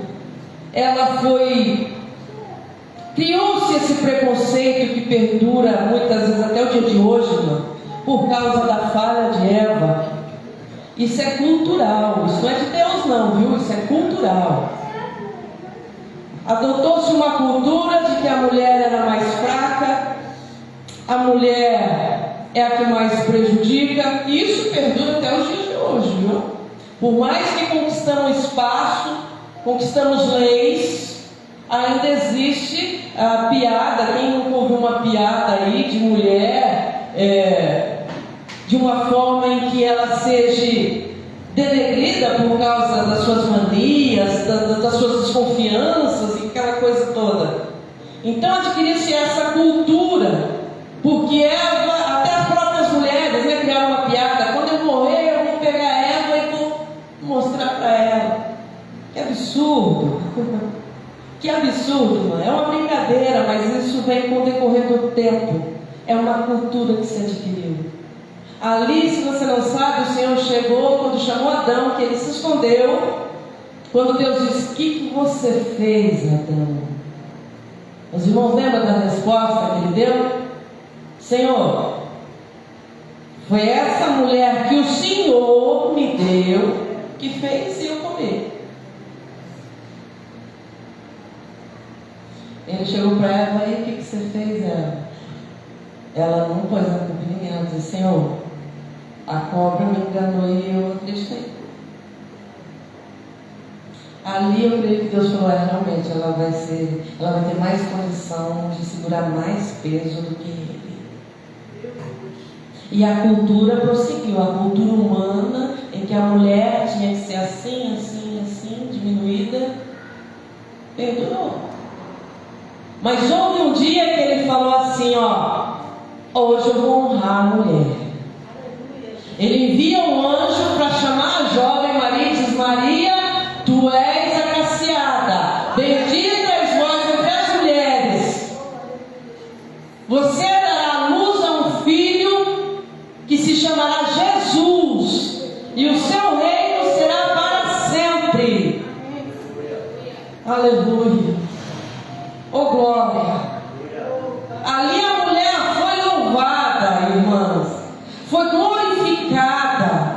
criou-se esse preconceito que perdura muitas vezes até o dia de hoje, irmão, por causa da falha de Eva. Isso é cultural, isso não é de Deus não, viu? Isso é cultural. Adotou-se uma cultura de que a mulher era mais fraca, a mulher é a que mais prejudica, e isso perdura até os dias de hoje, viu? Por mais que conquistamos espaço, conquistamos leis, ainda existe a piada. Quem nunca ouviu uma piada aí de mulher, de uma forma em que ela seja denegrida por causa das suas manias, das suas desconfianças e aquela coisa toda. Então adquiriu-se essa cultura, porque Eva, até as próprias mulheres, criaram uma piada: quando eu morrer eu vou pegar Eva e vou mostrar para ela. Que absurdo! Que absurdo, mano. É uma brincadeira, mas isso vem com o decorrer do tempo. É uma cultura que se adquiriu. Ali, se você não sabe, o Senhor chegou quando chamou Adão, que ele se escondeu. Quando Deus disse: o que você fez, Adão? Os irmãos lembram da resposta que ele deu? Senhor, foi essa mulher que o Senhor me deu que fez eu comer. Ele chegou para Eva: e o que você fez, Eva? Ela não pôs a culpa em ninguém. Ela disse: Senhor, a cobra me enganou e eu acreditei. Ali eu creio que Deus falou: realmente ela vai ter mais condição de segurar mais peso do que ele. E a cultura prosseguiu, a cultura humana, em que a mulher tinha que ser assim, assim, assim, diminuída, perdurou. Mas houve um dia que ele falou assim: hoje eu vou honrar a mulher. Ele envia um anjo para chamar a jovem Maria e diz: Maria, tu és agraciada, bendita és vós entre as mulheres. Você dará à luz a um filho que se chamará Jesus, e o seu reino será para sempre. Aleluia. Oh glória! Ali a mulher foi louvada, irmãs, foi glorificada.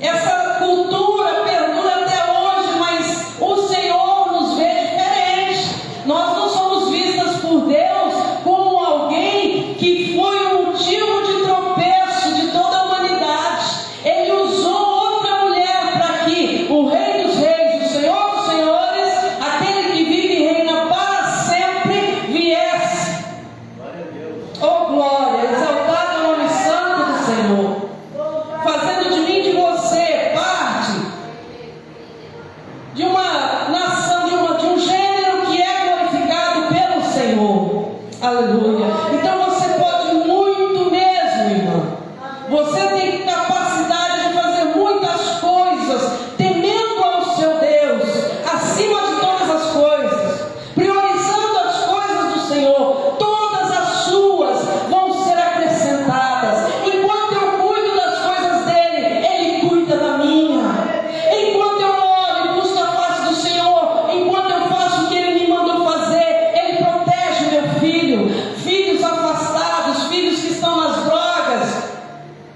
Essa cultura perdura até hoje, mas o Senhor nos vê diferente. Nós não somos vistas por Deus como alguém que foi o motivo de tropeço de toda a humanidade. Ele usou outra mulher para que o Rei dos Reis, o Senhor dos Senhores, aquele que vive e reina para sempre, viesse. Oh glória! Exaltado é o nome santo do Senhor, fazendo de mim e de você parte de uma nação, de um gênero que é glorificado pelo Senhor. Aleluia. Então você pode muito mesmo, irmã. Você tem capacidade de fazer muitas coisas, temendo ao seu Deus, acima de todas as coisas, priorizando as coisas do Senhor. Todas as suas vão ser acrescentadas. Enquanto eu cuido das coisas dele, ele cuida da minha. Enquanto eu oro e busco a face do Senhor, enquanto eu faço o que ele me mandou fazer, ele protege meu filho. Filhos afastados, filhos que estão nas drogas,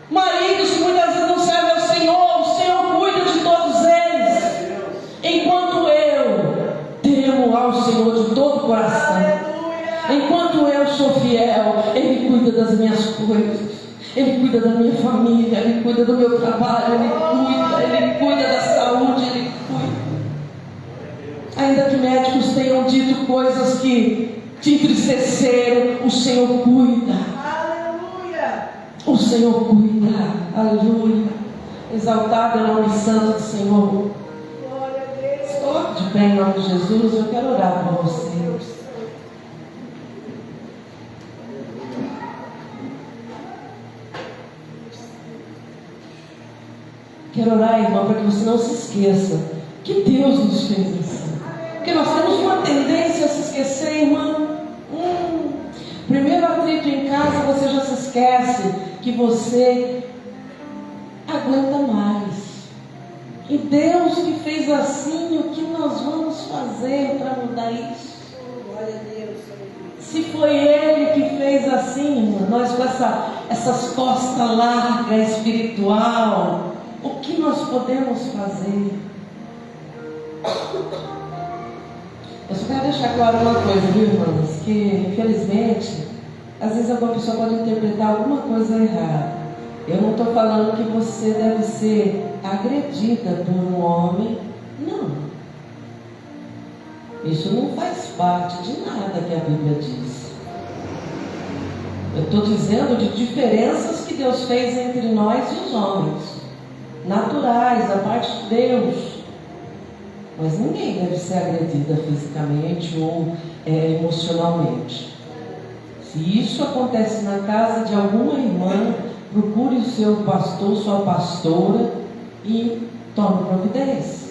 maridos que muitas vezes não servem ao Senhor, o Senhor cuida de todos eles. Enquanto eu temo ao Senhor de todo o coração, enquanto eu sou fiel, ele cuida das minhas coisas, ele cuida da minha família, ele cuida do meu trabalho, ele cuida da saúde, ele cuida. Ainda que médicos tenham dito coisas que te entristeceram, o Senhor cuida. Aleluia! O Senhor cuida. Aleluia. Exaltado é o nome santo do Senhor. Glória a Deus. Estou de de pé em nome de Jesus, eu quero orar por você. Quero orar, irmão, para que você não se esqueça que Deus nos fez assim. Porque nós temos uma tendência a se esquecer, irmão. Primeiro atrito em casa, você já se esquece que você aguenta mais. E Deus que fez assim, o que nós vamos fazer para mudar isso? Glória a Deus. Se foi Ele que fez assim, irmão, nós com essas costas largas espiritual, o que nós podemos fazer? Eu só quero deixar claro uma coisa, viu, irmãos? Que, infelizmente, às vezes alguma pessoa pode interpretar alguma coisa errada. Eu não estou falando que você deve ser agredida por um homem. Não. Isso não faz parte de nada que a Bíblia diz. Eu estou dizendo de diferenças que Deus fez entre nós e os homens. Naturais, da parte de Deus. Mas ninguém deve ser agredida fisicamente ou emocionalmente. Se isso acontece na casa de alguma irmã, procure o seu pastor, sua pastora e tome providência.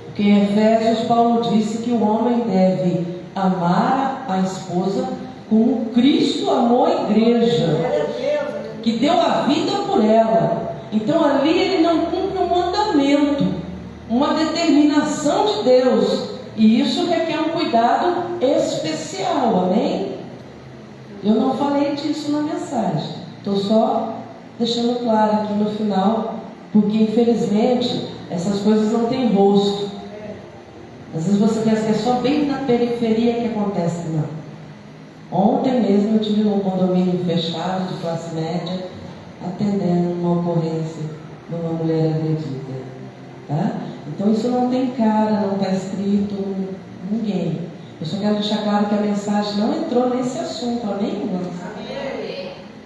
Porque em Efésios, Paulo disse que o homem deve amar a esposa como Cristo amou a igreja, que deu a vida por ela. Então ali ele não cumpre um mandamento, uma determinação de Deus, e isso requer um cuidado especial, amém? Eu não falei disso na mensagem, estou só deixando claro aqui no final, porque infelizmente essas coisas não têm rosto. Às vezes você pensa que é só bem na periferia que acontece. Não. Ontem mesmo eu tive num condomínio fechado de classe média, atendendo uma ocorrência de uma mulher agredida, tá? Então isso não tem cara, não está escrito ninguém. Eu só quero deixar claro que a mensagem não entrou nesse assunto, amém, irmãos?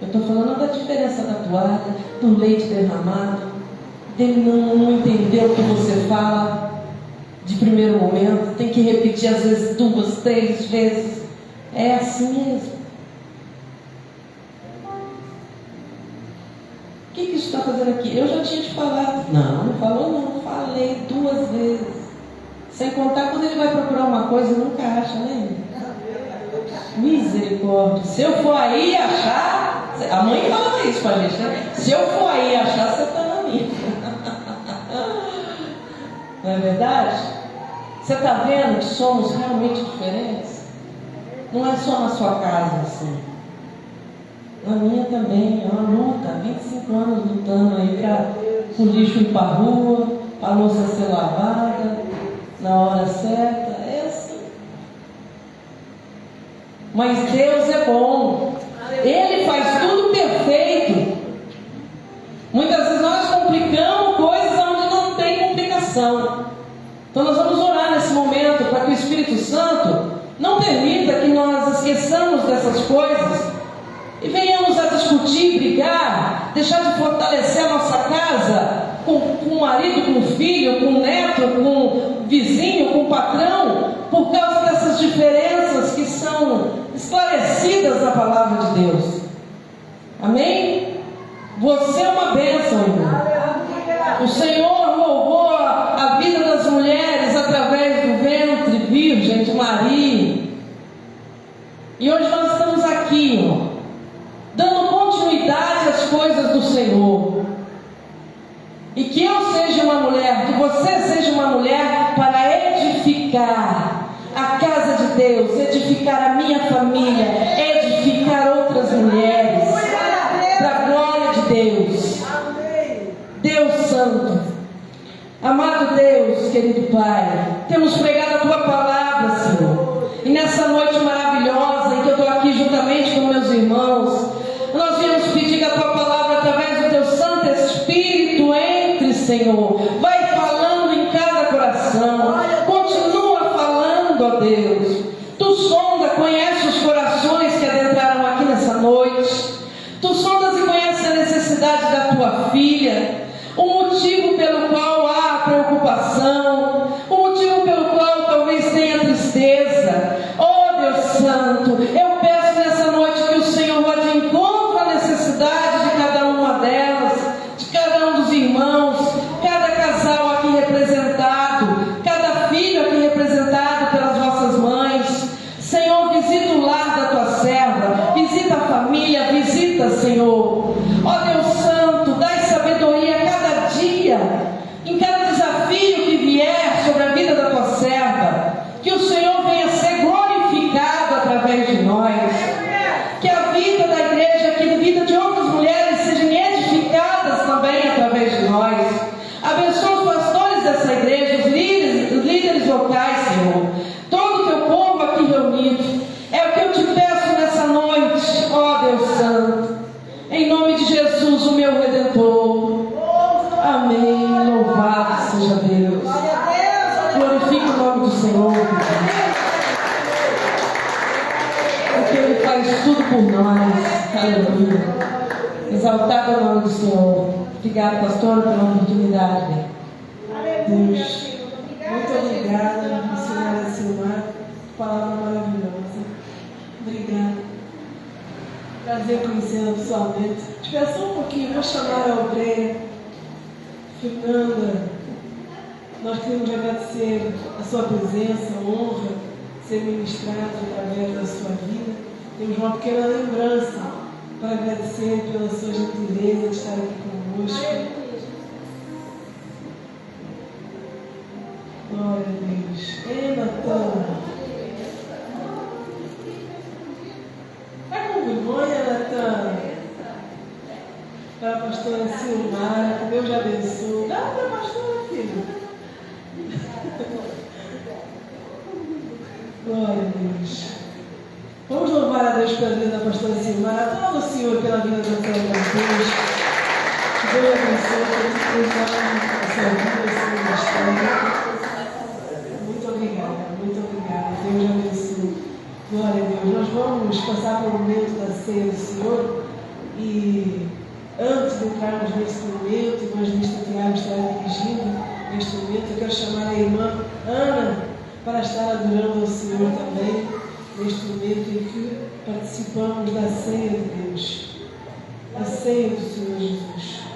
Eu estou falando da diferença da toalha, do leite derramado, dele não entender o que você fala de primeiro momento, tem que repetir às vezes 2, 3 vezes. É assim mesmo. O que isso está fazendo aqui? Eu já tinha te falado. Não falou não, falei 2 vezes. Sem contar quando ele vai procurar uma coisa, nunca acha, né? Misericórdia. Se eu for aí achar, a mãe falava isso pra gente, né? Se eu for aí achar, você está na minha. Não é verdade? Você está vendo que somos realmente diferentes? Não é só na sua casa assim. Na minha também, é uma luta. 25 anos lutando aí para o lixo ir para a rua, para a louça ser lavada na hora certa. É assim. Mas Deus é bom. Ele faz tudo perfeito. Muitas vezes nós complicamos coisas onde não tem complicação. Então nós vamos orar nesse momento para que o Espírito Santo não permita que nós esqueçamos dessas coisas e venhamos a discutir, brigar, deixar de fortalecer a nossa casa com o marido, com o filho, com o neto, com o vizinho, com o patrão, por causa dessas diferenças que são esclarecidas na palavra de Deus. Amém? Você é uma bênção, irmão. O Senhor louvou a vida das mulheres através do ventre virgem de Maria. E hoje nós estamos aqui, ó, dando continuidade às coisas do Senhor. E que eu seja uma mulher, que você seja uma mulher para edificar a casa de Deus, edificar a minha família, edificar outras mulheres, para a glória de Deus. Deus Santo, amado Deus, querido Pai, temos pregado a Tua palavra, Senhor, e nessa noite maravilhosa em que eu estou aqui juntamente com meus irmãos, nós viemos pedir a Tua palavra através do Teu Santo Espírito. Entre, Senhor, vai falando em cada coração, continua falando, ó Deus. Tu sonda, conhece os corações que adentraram aqui nessa noite, Tu sondas e conheces a necessidade da Tua filha, o motivo pelo qual há preocupação, o motivo pelo qual Senhor. Todo o teu povo aqui reunido, é o que eu te peço nessa noite, ó Deus Santo. Em nome de Jesus, o meu Redentor. Amém. Louvado seja Deus. Glorifique o nome do Senhor. Porque Ele faz tudo por nós. Aleluia. Exaltado é o nome do Senhor. Obrigada, pastora, pela oportunidade. Deus, muito obrigada, missionária Silmar. Palavra maravilhosa. Obrigada. Prazer conhecê-la pessoalmente. Espera só um pouquinho, vou chamar a obreira Fernanda. Nós queremos agradecer a sua presença, a honra de ser ministrado através da sua vida. Temos uma pequena lembrança para agradecer pela sua gentileza de estar aqui conosco. Glória a Deus. Ei, Natan. Está com vergonha, Natan? Para a pastora Silmara, que Deus te abençoe. Dá para a pastora, filho. Glória a Deus. Vamos louvar a Deus pela vida da pastora Silmara. Aplauda o Senhor pela vida da sua Deus. Que Deus abençoe, que Ele preserve a sua vida, a sua ministério. Muito obrigada. Deus abençoe. Glória a Deus. Nós vamos passar pelo momento da ceia do Senhor. E antes de entrarmos nesse momento, o evangelista Tiago estará dirigindo neste momento, eu quero chamar a irmã Ana para estar adorando ao Senhor também, neste momento em que participamos da ceia de Deus, a ceia do Senhor Jesus.